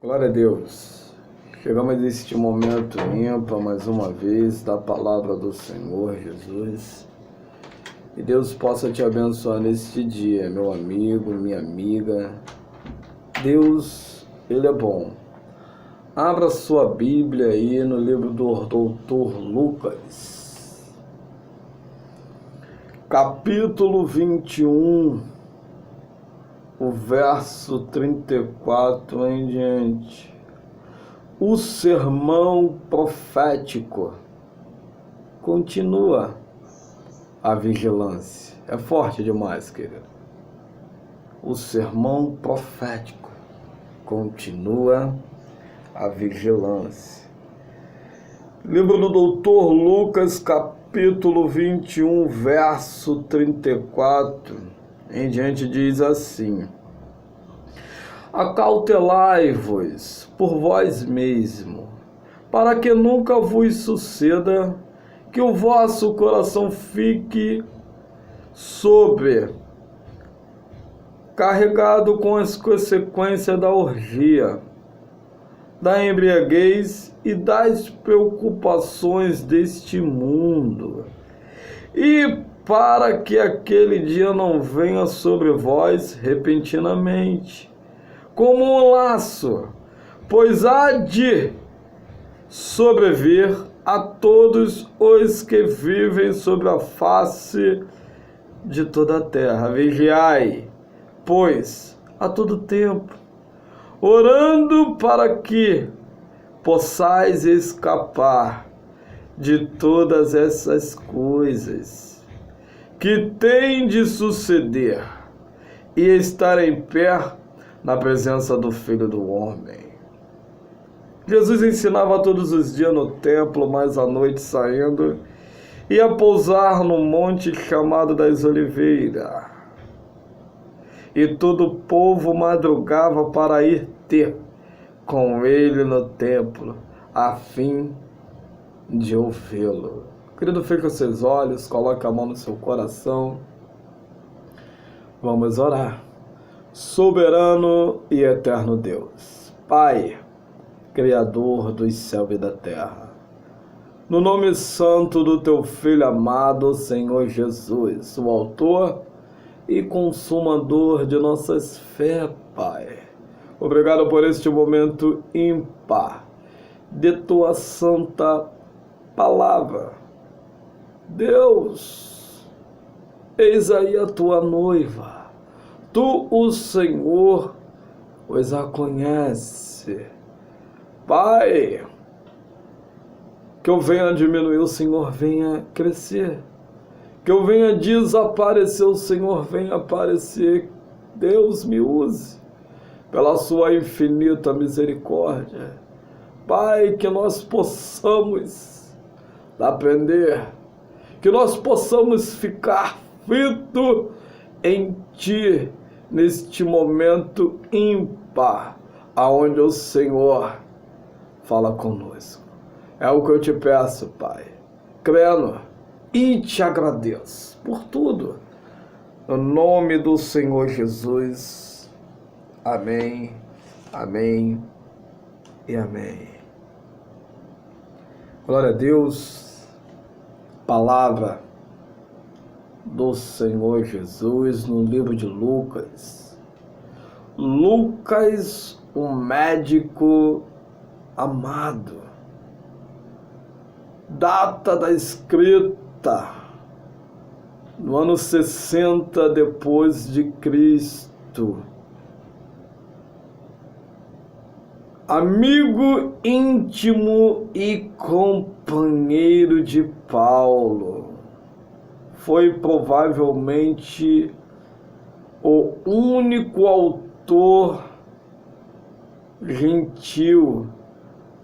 Glória a Deus. Chegamos neste momento ímpar mais uma vez da palavra do Senhor Jesus. Que Deus possa te abençoar neste dia, meu amigo, minha amiga. Deus, Ele é bom. Abra sua Bíblia aí no livro do Doutor Lucas, capítulo 21, o verso 34 em diante. O sermão profético. Continua a vigilância. É forte demais, querido. O sermão profético. Continua a vigilância. Livro do Doutor Lucas, capítulo 21, verso 34 em diante, diz assim: acautelai-vos por vós mesmo, para que nunca vos suceda que o vosso coração fique carregado com as consequências da orgia, da embriaguez e das preocupações deste mundo, e para que aquele dia não venha sobre vós repentinamente, como um laço, pois há de sobrevir a todos os que vivem sobre a face de toda a terra. Vigiai, pois, a todo tempo, orando para que possais escapar de todas essas coisas que têm de suceder e estar em pé na presença do Filho do Homem. Jesus ensinava todos os dias no templo, mas à noite saindo, ia pousar no monte chamado das Oliveiras. E todo o povo madrugava para ir ter com ele no templo, a fim de ouvi-lo. Querido, feche os seus olhos, coloque a mão no seu coração. Vamos orar. Soberano e eterno Deus, Pai, Criador dos céus e da terra, no nome santo do Teu Filho amado, Senhor Jesus, o autor e consumador de nossas fé, Pai. Obrigado por este momento ímpar de Tua santa palavra. Deus, eis aí a Tua noiva. Tu, o Senhor, pois a conhece. Pai, que eu venha diminuir, o Senhor venha crescer. Que eu venha desaparecer, o Senhor venha aparecer. Deus, me use pela sua infinita misericórdia. Pai, que nós possamos aprender, que nós possamos ficar fitos em Ti, neste momento ímpar, aonde o Senhor fala conosco. É o que eu te peço, Pai, crendo e te agradeço por tudo. No nome do Senhor Jesus. Amém, amém e amém. Glória a Deus. Palavra do Senhor Jesus no livro de Lucas. Lucas, um médico amado. Data da escrita no ano 60 depois de Cristo. Amigo íntimo e companheiro de Paulo. Foi provavelmente o único autor gentil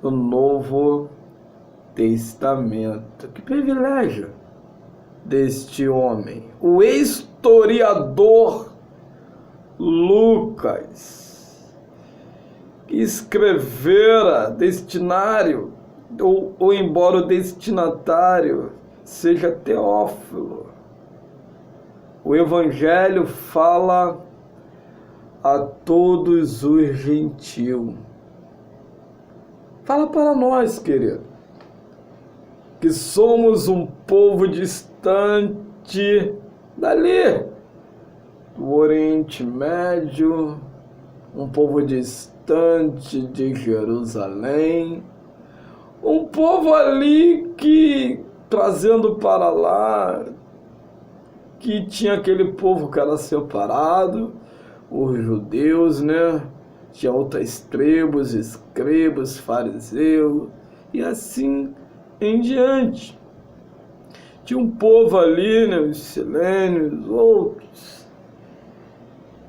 do Novo Testamento. Que privilégio deste homem, o historiador Lucas, que escrevera destinário, ou embora o destinatário seja Teófilo. O Evangelho fala a todos os gentios. Fala para nós, querido, que somos um povo distante dali, do Oriente Médio, um povo distante de Jerusalém, um povo ali que, trazendo para lá, que tinha aquele povo que era separado, os judeus, né? Tinha outras tribos, escribas, fariseus, e assim em diante. Tinha um povo ali, né? Os silênios, outros.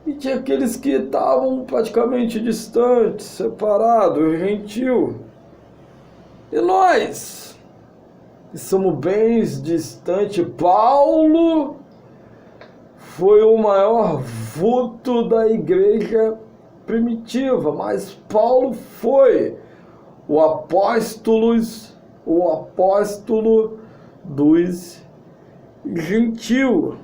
E tinha aqueles que estavam praticamente distantes, separados, gentios. E nós, que somos bem distantes, Paulo foi o maior vulto da igreja primitiva, mas Paulo foi o apóstolo dos gentios.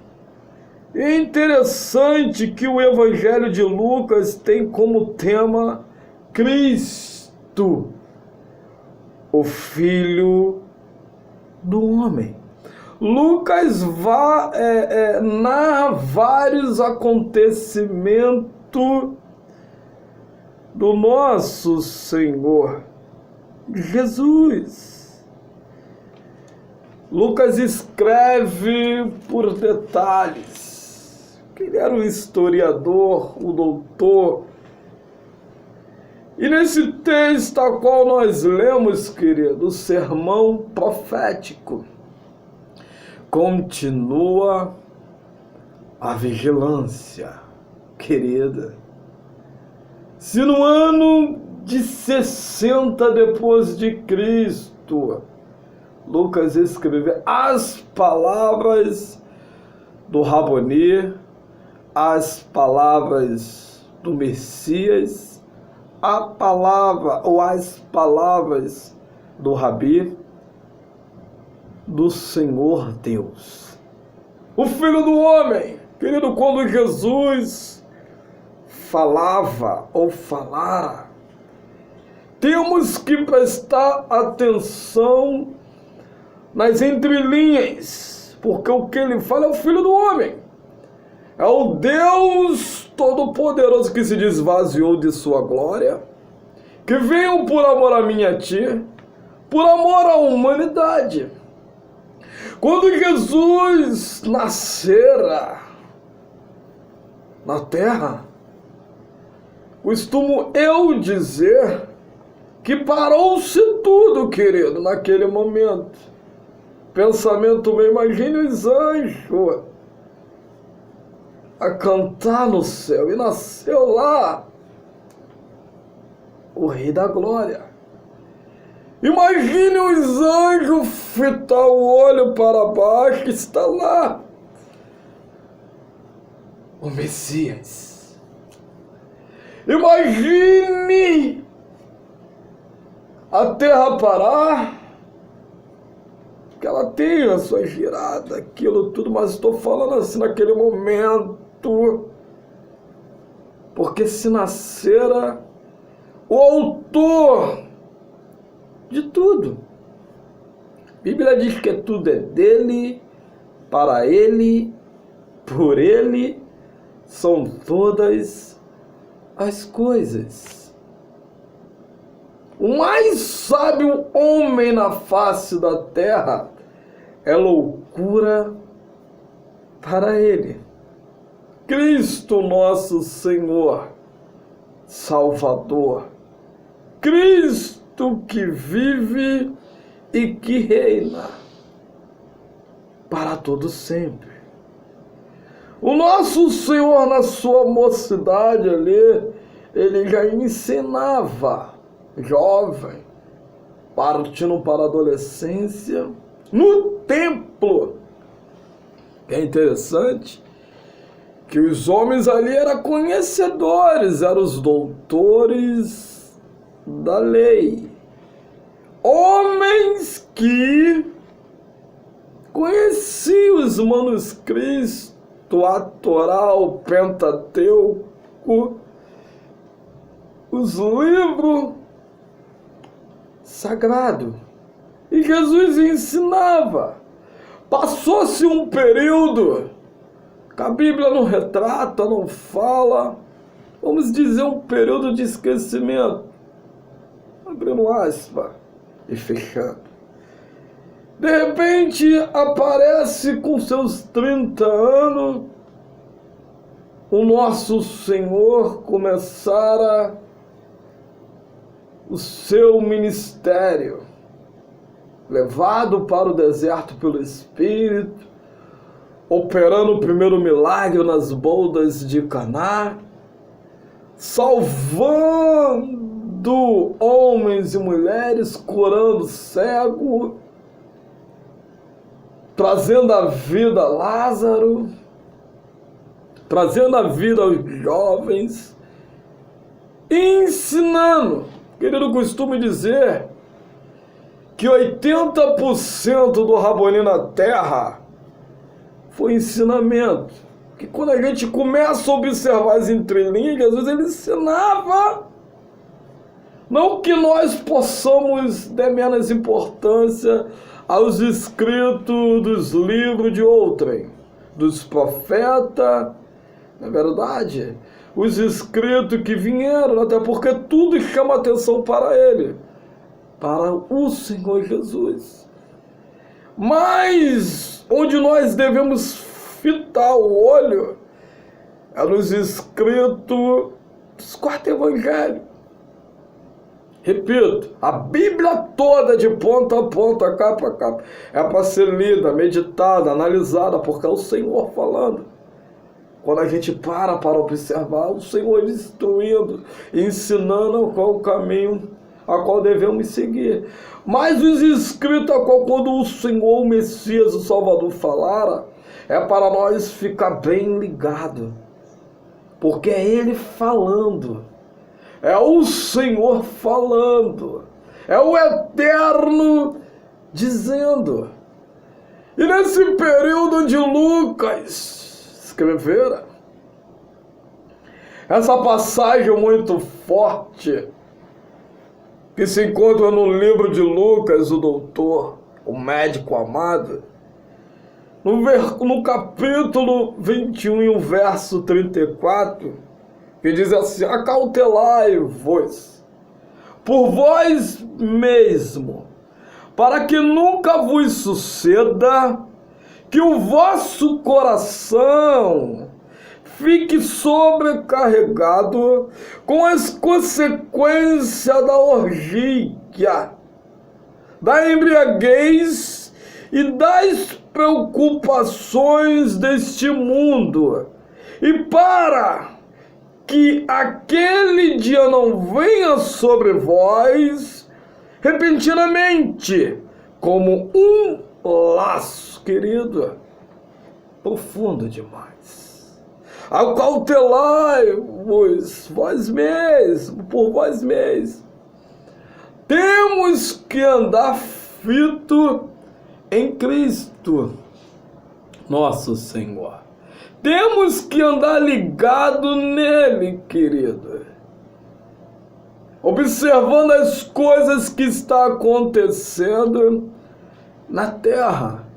E é interessante que o Evangelho de Lucas tem como tema Cristo, o Filho do Homem. Lucas narra vários acontecimentos do nosso Senhor Jesus. Lucas escreve por detalhes, que ele era um historiador, um doutor. E nesse texto a qual nós lemos, querido, o sermão profético, continua a vigilância, querida. Se no ano de 60 depois de Cristo, Lucas escreveu as palavras do Raboni, as palavras do Messias, as palavras do Rabi, do Senhor Deus, o Filho do Homem. Querido, quando Jesus falava ou falara, temos que prestar atenção nas entrelinhas, porque o que ele fala é o Filho do Homem, é o Deus Todo-Poderoso que se esvaziou de sua glória, que veio por amor a mim e a ti, por amor à humanidade. Quando Jesus nascera na terra, costumo eu dizer que parou-se tudo, querido, naquele momento. Pensamento meu, imagine os anjos a cantar no céu, e nasceu lá o Rei da Glória. Imagine os anjos fitar o olho para baixo, está lá o Messias. Imagine a terra parar, que ela tem a sua girada, aquilo tudo, mas estou falando assim naquele momento, porque se nascera o autor de tudo. A Bíblia diz que tudo é dele, para ele, por ele, são todas as coisas. O mais sábio homem na face da terra é loucura para ele. Cristo nosso Senhor, Salvador, Cristo que vive e que reina para todo sempre. O nosso Senhor, na sua mocidade ali, ele já ensinava jovem, partindo para a adolescência, no templo. É interessante que os homens ali eram conhecedores, eram os doutores da lei. Homens que conheciam os manuscritos, a Torá, o Pentateuco, os livros sagrado. E Jesus ensinava. Passou-se um período que a Bíblia não retrata, não fala, vamos dizer um período de esquecimento. Abrindo aspas e fechando. De repente aparece com seus 30 anos o nosso Senhor começara o seu ministério, levado para o deserto pelo Espírito, operando o primeiro milagre nas bodas de Caná, salvando homens e mulheres, curando cego, trazendo a vida a Lázaro, trazendo a vida aos jovens, ensinando. Querido, costumo dizer que 80% do Rabonim na Terra foi ensinamento. Que quando a gente começa a observar as entrelinhas, Jesus ele ensinava. Não que nós possamos dar menos importância aos escritos dos livros de outrem, dos profetas, na verdade, os escritos que vieram, até porque tudo chama atenção para ele, para o Senhor Jesus. Mas onde nós devemos fitar o olho é nos escritos dos 4 evangelhos. Repito, a Bíblia toda de ponta a ponta, capa a capa, é para ser lida, meditada, analisada, porque é o Senhor falando. Quando a gente para observar, o Senhor instruindo, ensinando qual o caminho a qual devemos seguir. Mas os escritos a qual quando o Senhor, o Messias, o Salvador falara, é para nós ficar bem ligado, porque é Ele falando, é o Senhor falando, é o Eterno dizendo. E nesse período de Lucas escrevera essa passagem muito forte que se encontra no livro de Lucas, o doutor, o médico amado, no capítulo 21 e o verso 34, que diz assim: acautelai-vos por vós mesmo, para que nunca vos suceda que o vosso coração fique sobrecarregado com as consequências da orgia, da embriaguez e das preocupações deste mundo, e para que aquele dia não venha sobre vós repentinamente, como um laço, querido, profundo demais. Acautelai-vos vós mesmos, por vós mesmos. Temos que andar fito em Cristo, nosso Senhor. Temos que andar ligado nele, querido. Observando as coisas que estão acontecendo na terra.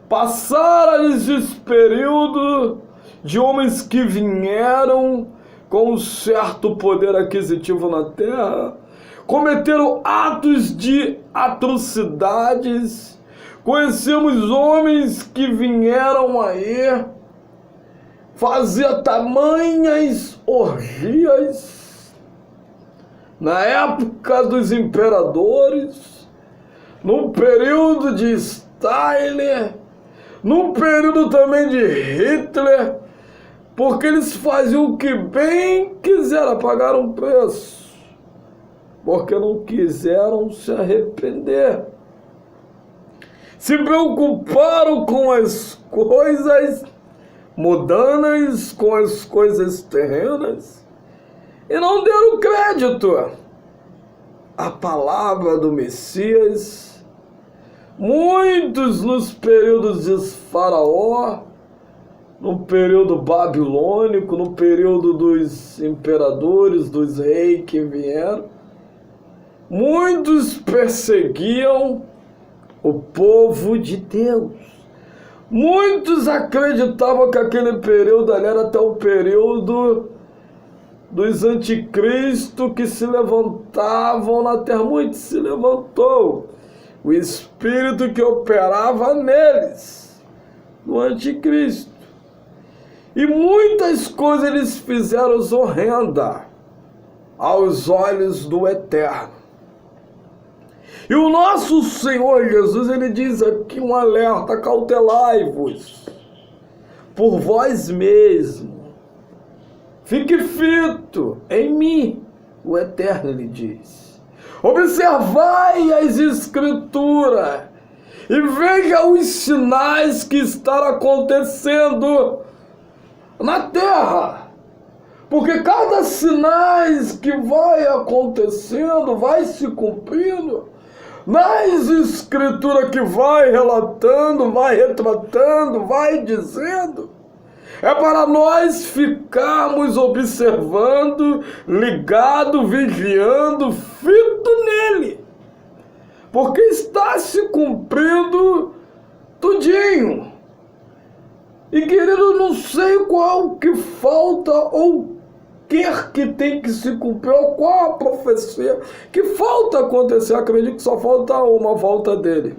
Passaram esses períodos de homens que vieram com um certo poder aquisitivo na terra, cometeram atos de atrocidades. Conhecemos homens que vieram aí fazer tamanhas orgias na época dos imperadores, no período de Stalin, no período também de Hitler, porque eles faziam o que bem quiseram, pagaram um preço, porque não quiseram se arrepender. Se preocuparam com as coisas mundanas, com as coisas terrenas, e não deram crédito à palavra do Messias. Muitos nos períodos de Faraó, no período babilônico, no período dos imperadores, dos reis que vieram, muitos perseguiam o povo de Deus. Muitos acreditavam que aquele período ali era até o período dos anticristos que se levantavam na terra. Muitos se levantou. O espírito que operava neles, do anticristo. E muitas coisas eles fizeram horrendas aos olhos do Eterno. E o nosso Senhor Jesus, ele diz aqui um alerta: cautelai-vos por vós mesmos. Fique fito em mim, o Eterno, ele diz. Observai as Escrituras e veja os sinais que estão acontecendo na terra. Porque cada sinais que vai acontecendo, vai se cumprindo, nas Escrituras que vai relatando, vai retratando, vai dizendo, é para nós ficarmos observando, ligado, vigiando, fito nele. Porque está se cumprindo tudinho. E querido, não sei qual que falta ou que tem que se cumprir, ou qual a profecia que falta acontecer. Acredito que só falta uma, falta dele.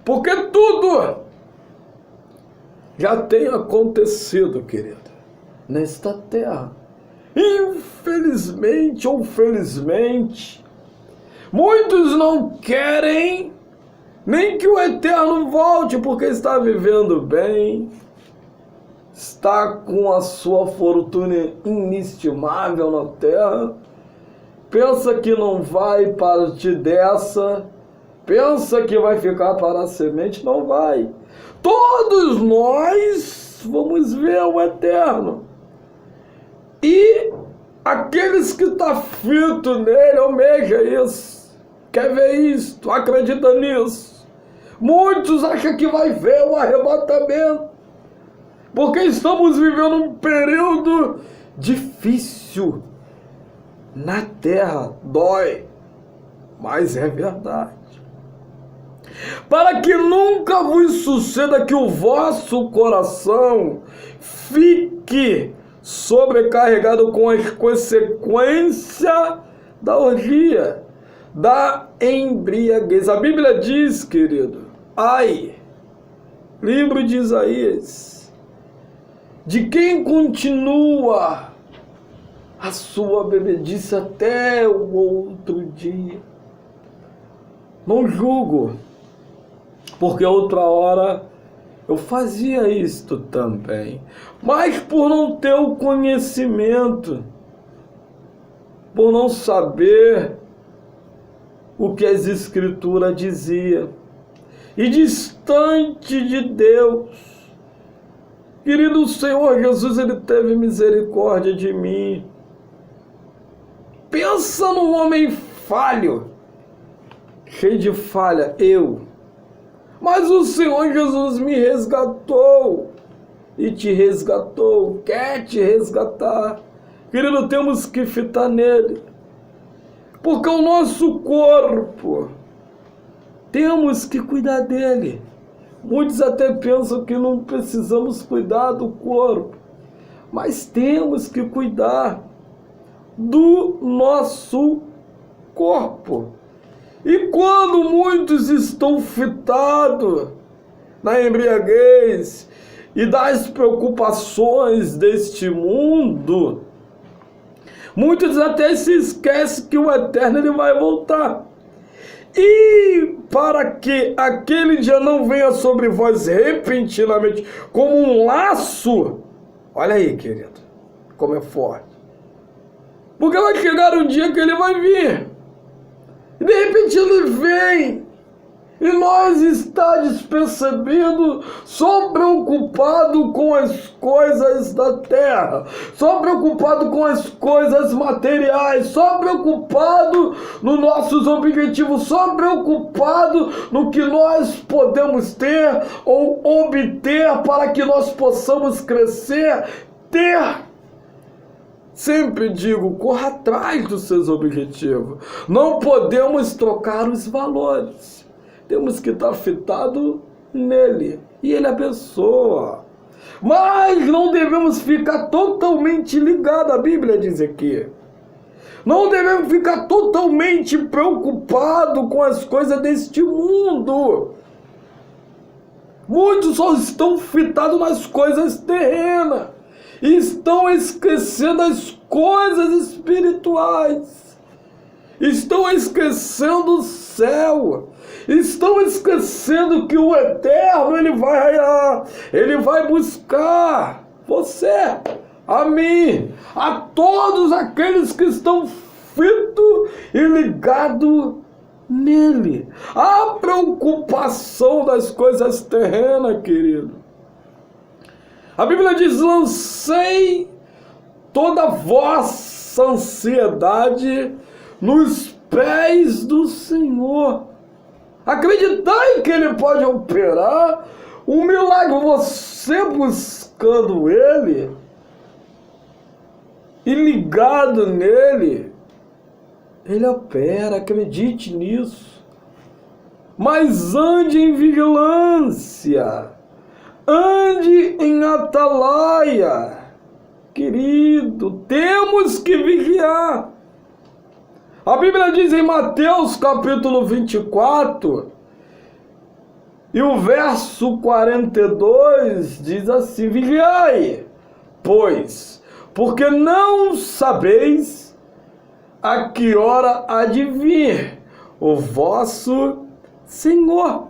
Porque tudo já tem acontecido, querido, nesta terra. Infelizmente ou felizmente, muitos não querem nem que o Eterno volte, porque está vivendo bem, está com a sua fortuna inestimável na terra, pensa que não vai partir dessa, pensa que vai ficar para a semente, não vai. Todos nós vamos ver o Eterno. E aqueles que estão fitos nele, almeja isso, quer ver isto, acredita nisso. Muitos acham que vai ver o arrebatamento, porque estamos vivendo um período difícil na terra. Dói, mas é verdade. Para que nunca vos suceda que o vosso coração fique sobrecarregado com as consequências da orgia, da embriaguez. A Bíblia diz, querido, ai, livro de Isaías, de quem continua a sua bebedice até o outro dia. Não julgo, porque outra hora eu fazia isto também, mas por não ter o conhecimento, por não saber o que as Escrituras diziam, e distante de Deus. Querido, o Senhor Jesus, ele teve misericórdia de mim. Pensa num homem falho, cheio de falha, eu. Mas o Senhor Jesus me resgatou e te resgatou, quer te resgatar. Querido, temos que fitar nele, porque o nosso corpo, temos que cuidar dele. Muitos até pensam que não precisamos cuidar do corpo, mas temos que cuidar do nosso corpo. E quando muitos estão fitados na embriaguez e das preocupações deste mundo, muitos até se esquecem que o Eterno ele vai voltar. E para que aquele dia não venha sobre vós repentinamente como um laço, olha aí, querido, como é forte. Porque vai chegar um dia que ele vai vir. E de repente ele vem, e nós está despercebido, só preocupado com as coisas da terra, só preocupado com as coisas materiais, só preocupado nos nossos objetivos, só preocupado no que nós podemos ter ou obter para que nós possamos crescer, ter. Sempre digo, corra atrás dos seus objetivos. Não podemos trocar os valores. Temos que estar fitado nele. E ele abençoa. Mas não devemos ficar totalmente ligados. A Bíblia diz aqui. Não devemos ficar totalmente preocupados com as coisas deste mundo. Muitos só estão fitados nas coisas terrenas. E estão esquecendo as coisas espirituais. Estão esquecendo o céu. Estão esquecendo que o eterno ele vai buscar você, a mim, a todos aqueles que estão fitos e ligados nele. A preocupação das coisas terrenas, querido. A Bíblia diz, lancei toda a vossa ansiedade nos pés do Senhor. Acreditar em que Ele pode operar um milagre. Você buscando Ele e ligado nele, Ele opera, acredite nisso. Mas ande em vigilância. Ande em atalaia, querido, temos que vigiar. A Bíblia diz em Mateus capítulo 24, e o verso 42 diz assim, vigiai, pois, porque não sabeis a que hora há de vir o vosso Senhor.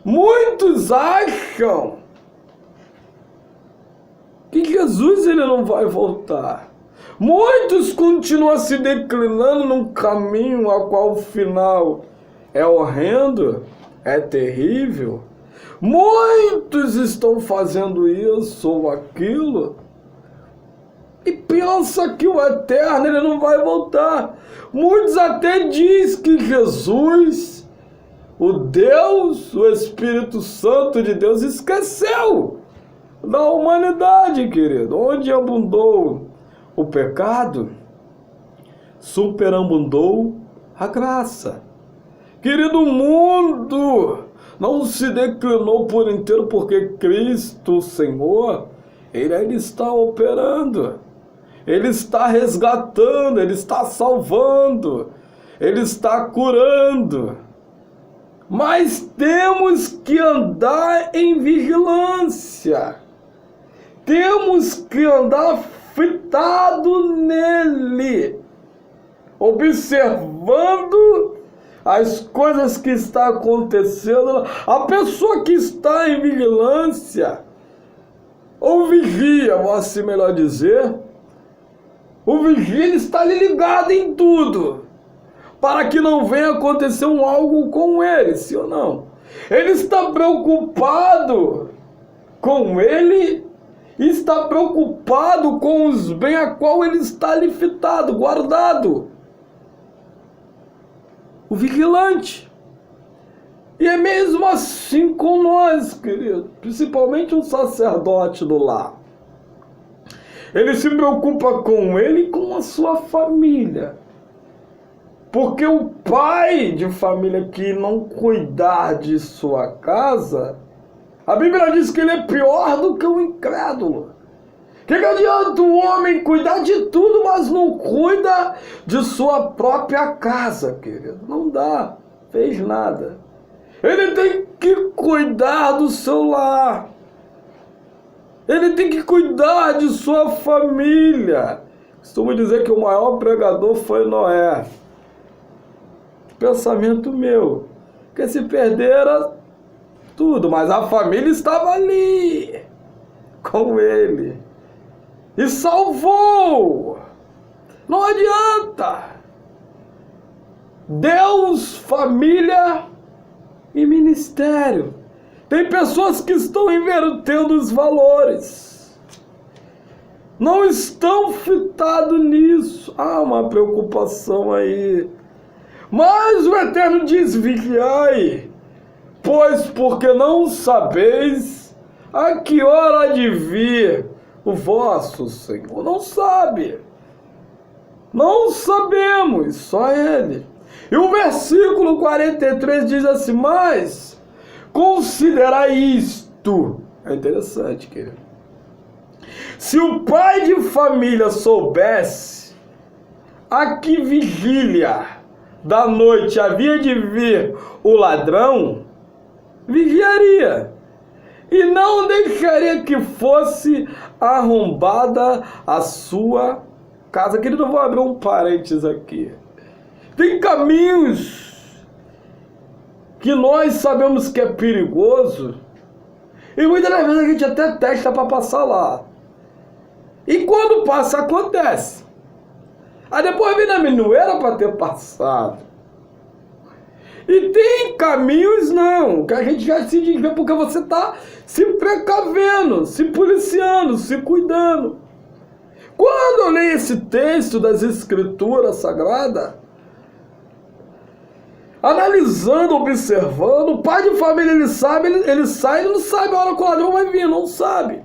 Muitos acham que Jesus ele não vai voltar. Muitos continuam se declinando num caminho a qual o final é horrendo, é terrível. Muitos estão fazendo isso ou aquilo e pensam que o eterno ele não vai voltar. Muitos até dizem que Jesus, o Deus, o Espírito Santo de Deus, esqueceu da humanidade, querido. Onde abundou o pecado, superabundou a graça. Querido, o mundo não se declinou por inteiro porque Cristo, o Senhor, Ele está operando. Ele está resgatando, Ele está salvando, Ele está curando. Mas temos que andar em vigilância. Temos que andar fitado nele, observando as coisas que estão acontecendo. A pessoa que está em vigilância, ou vigia, vou assim melhor dizer, o vigia está ligado em tudo, para que não venha acontecer algo com ele, sim ou não? Ele está preocupado com ele, está preocupado com os bens a qual ele está ali fitado, guardado. O vigilante. E é mesmo assim com nós, querido, principalmente um sacerdote do lar. Ele se preocupa com ele e com a sua família. Porque o pai de família que não cuidar de sua casa, a Bíblia diz que ele é pior do que o incrédulo. Que adianta o homem cuidar de tudo, mas não cuida de sua própria casa, querido? Não dá, fez nada. Ele tem que cuidar do seu lar. Ele tem que cuidar de sua família. Costumo dizer que o maior pregador foi Noé. Pensamento meu, que se perdera tudo, mas a família estava ali com ele e salvou. Não adianta. Deus, família e ministério. Tem pessoas que estão invertendo os valores, não estão fitados nisso. Há uma preocupação aí. Mas o Eterno diz, vigiai, pois porque não sabeis a que hora de vir o vosso Senhor? Não sabe. Não sabemos, só Ele. E o versículo 43 diz assim: mas considerai isto. É interessante, querido. Se o pai de família soubesse a que vigília da noite havia de vir o ladrão, vigiaria e não deixaria que fosse arrombada a sua casa. Querido, eu vou abrir um parênteses aqui. Tem caminhos que nós sabemos que é perigoso e muitas das vezes a gente até testa para passar lá. E quando passa, acontece. Aí depois vem na não era para ter passado. E tem caminhos não, que a gente já se desvia porque você está se precavendo, se policiando, se cuidando. Quando eu leio esse texto das Escrituras Sagradas, analisando, observando, o pai de família ele sabe, ele sai, ele não sabe a hora que o ladrão vai vir, não sabe.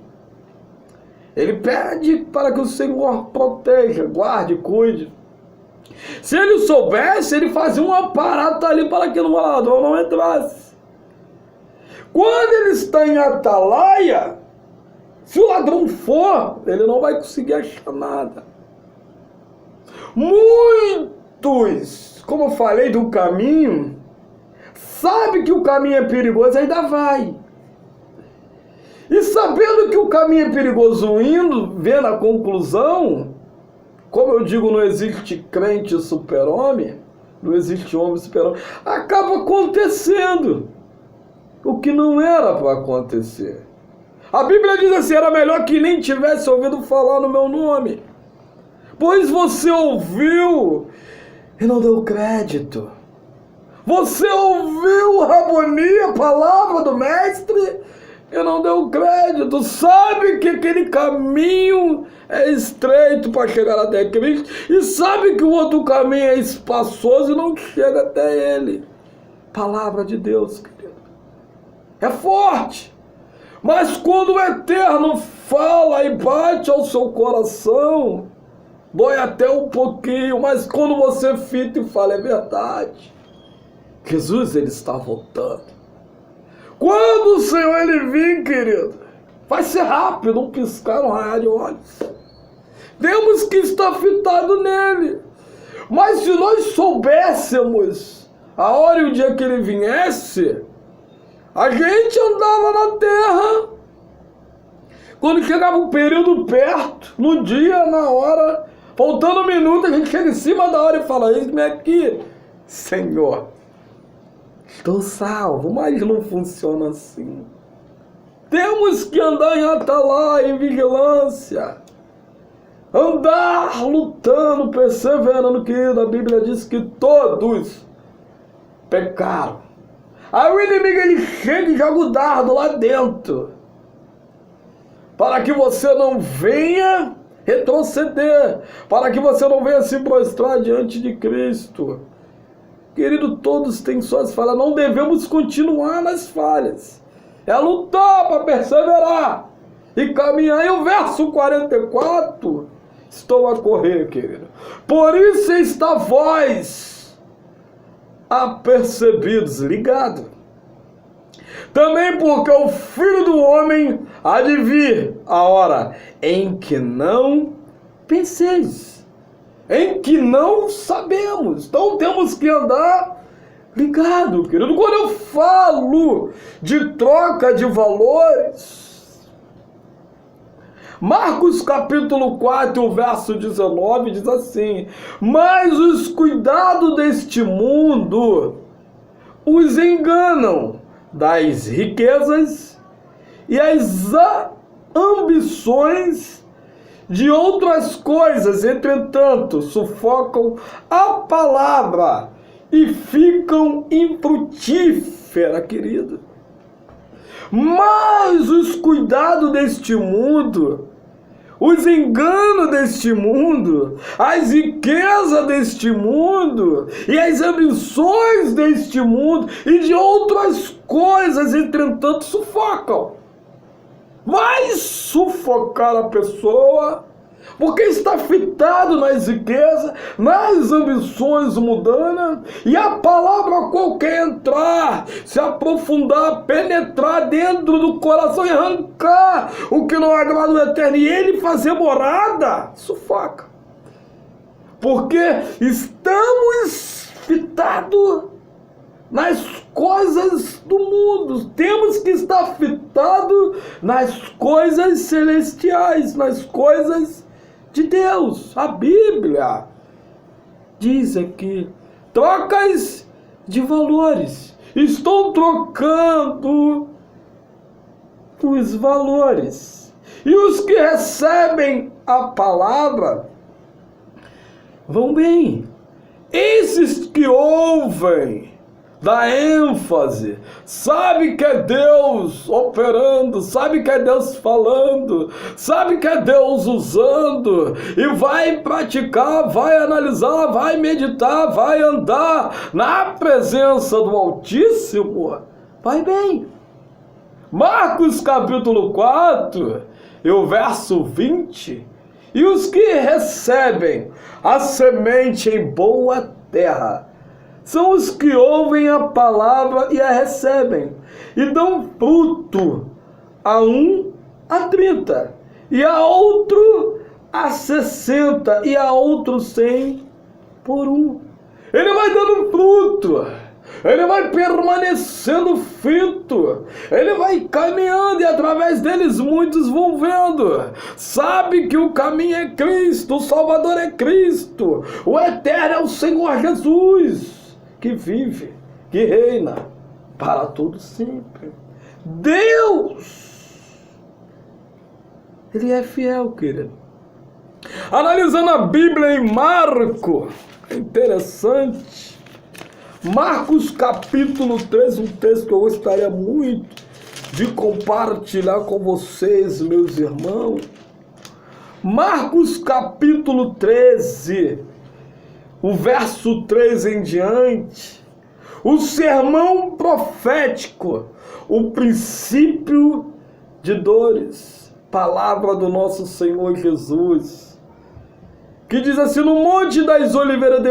Ele pede para que o Senhor proteja, guarde, cuide. Se ele soubesse, ele fazia um aparato ali para que o ladrão não entrasse. Quando ele está em atalaia, se o ladrão for, ele não vai conseguir achar nada. Muitos, como eu falei do caminho, sabe que o caminho é perigoso, ainda vai. E sabendo que o caminho é perigoso indo, vendo a conclusão, como eu digo, não existe crente super-homem, não existe homem super-homem, acaba acontecendo o que não era para acontecer. A Bíblia diz assim: era melhor que nem tivesse ouvido falar no meu nome, pois você ouviu e não deu crédito. Você ouviu Rabboni, a palavra do mestre, e não deu crédito. Sabe que aquele caminho é estreito para chegar até Cristo, e sabe que o outro caminho é espaçoso e não chega até Ele. Palavra de Deus, querido, é forte. Mas quando o Eterno fala e bate ao seu coração, dói até um pouquinho, mas quando você fita e fala, é verdade. Jesus, Ele está voltando. Quando o Senhor Ele vir, querido, vai ser rápido, um piscar, um raiar de olhos. Temos que estar fitado nele. Mas se nós soubéssemos a hora e o dia que Ele viesse, a gente andava na terra. Quando chegava um período perto, no dia, na hora, faltando um minuto, a gente chega em cima da hora e fala: eis-me aqui, Senhor. Estou salvo, mas não funciona assim. Temos que andar em atalaia, em vigilância. Andar lutando, perseverando, que a Bíblia diz que todos pecaram. Aí o inimigo ele chega e joga o dardo lá dentro, para que você não venha retroceder, para que você não venha se prostrar diante de Cristo. Querido, todos têm suas falhas, não devemos continuar nas falhas. É lutar para perseverar e caminhar. E o verso 44, estou a correr, querido. Por isso está vós apercebidos, ligado. Também porque o Filho do Homem há de vir a hora em que não penseis, em que não sabemos. Então temos que andar ligado, querido. Quando eu falo de troca de valores, Marcos capítulo 4, verso 19 diz assim: mas os cuidados deste mundo os enganam das riquezas e as ambições de outras coisas, entretanto, sufocam a palavra e ficam infrutífera, querido. Mas os cuidados deste mundo, os enganos deste mundo, as riquezas deste mundo e as ambições deste mundo e de outras coisas, entretanto, sufocam. vai sufocar a pessoa, porque está fitado nas riquezas, nas ambições mundanas, e a palavra qualquer entrar, se aprofundar, penetrar dentro do coração e arrancar o que não agrada ao Eterno, e ele fazer morada, sufoca. Porque estamos fitados nas coisas do mundo, temos que estar fitados nas coisas celestiais, nas coisas de Deus. A Bíblia diz aqui, trocas de valores, estão trocando os valores, e os que recebem a palavra vão bem. Esses que ouvem, dá ênfase, sabe que é Deus operando, sabe que é Deus falando, sabe que é Deus usando, e vai praticar, vai analisar, vai meditar, vai andar na presença do Altíssimo, vai bem. Marcos capítulo 4, e o verso 20, e os que recebem a semente em boa terra são os que ouvem a palavra e a recebem, e dão fruto, a 1 a 30, e a outro a 60, e a outro 100 por 1. Ele vai dando fruto, ele vai permanecendo fito, ele vai caminhando, e através deles muitos vão vendo, sabe que o caminho é Cristo, o Salvador é Cristo, o Eterno é o Senhor Jesus, que vive, que reina para todo sempre. Deus, Ele é fiel, querido. Analisando a Bíblia em Marcos, é interessante. Marcos capítulo 3, um texto que eu gostaria muito de compartilhar com vocês, meus irmãos. Marcos capítulo 13, o verso 3 em diante, o sermão profético, o princípio de dores, palavra do nosso Senhor Jesus, que diz assim: no Monte das Oliveiras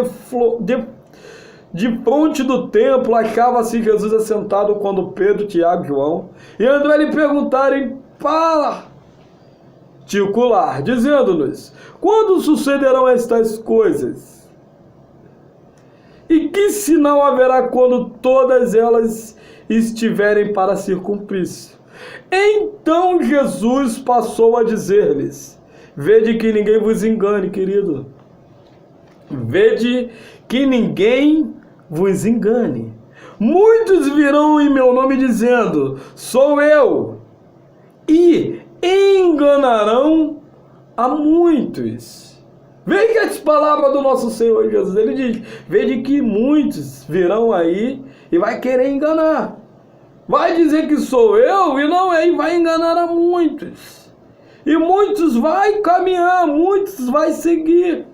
de fronte do templo, achava-se Jesus assentado quando Pedro, Tiago e João e André lhe perguntarem particular, dizendo-nos: quando sucederão estas coisas? E que sinal haverá quando todas elas estiverem para se cumprir-se? Então Jesus passou a dizer-lhes: vede que ninguém vos engane, querido. Vede que ninguém vos engane. Muitos virão em meu nome dizendo: sou eu, e enganarão a muitos. Veja as palavras do nosso Senhor Jesus. Ele diz: vede que muitos virão aí e vai querer enganar. Vai dizer que sou eu e não é, e vai enganar a muitos. E muitos vai caminhar, muitos vai seguir.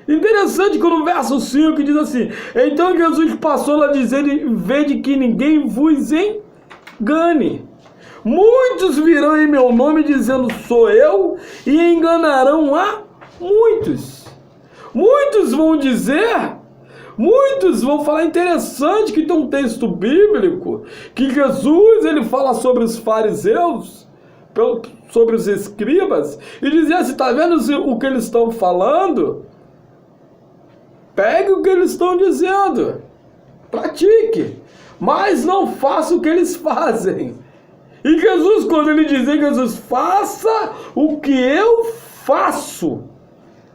Interessante que no verso 5 diz assim: então Jesus passou a dizer: vede que ninguém vos engane. Muitos virão em meu nome dizendo: sou eu, e enganarão a muitos. Muitos vão dizer, muitos vão falar. Interessante que tem um texto bíblico que Jesus, ele fala sobre os fariseus, sobre os escribas, e dizia assim: está vendo o que eles estão falando? Pegue o que eles estão dizendo, pratique, mas não faça o que eles fazem. E Jesus, quando ele dizia, Jesus: faça o que eu faço,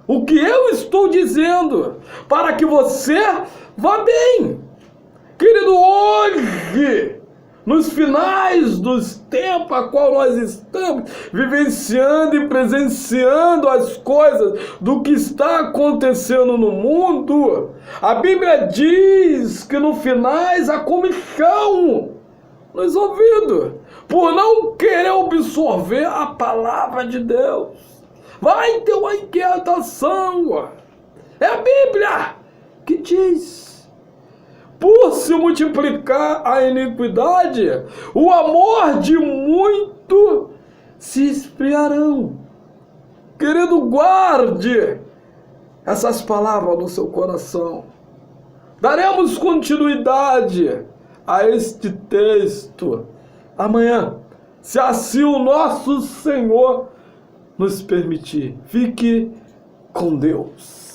o que eu estou dizendo, para que você vá bem. Querido, hoje, nos finais dos tempos a qual nós estamos vivenciando e presenciando as coisas do que está acontecendo no mundo, a Bíblia diz que no finais há comichão nos ouvidos, por não querer absorver a palavra de Deus. Vai ter uma inquietação. É a Bíblia que diz: por se multiplicar a iniquidade, o amor de muito se esfriarão. Querido, guarde essas palavras no seu coração. Daremos continuidade a este texto amanhã, se assim o nosso Senhor nos permitir. Fique com Deus.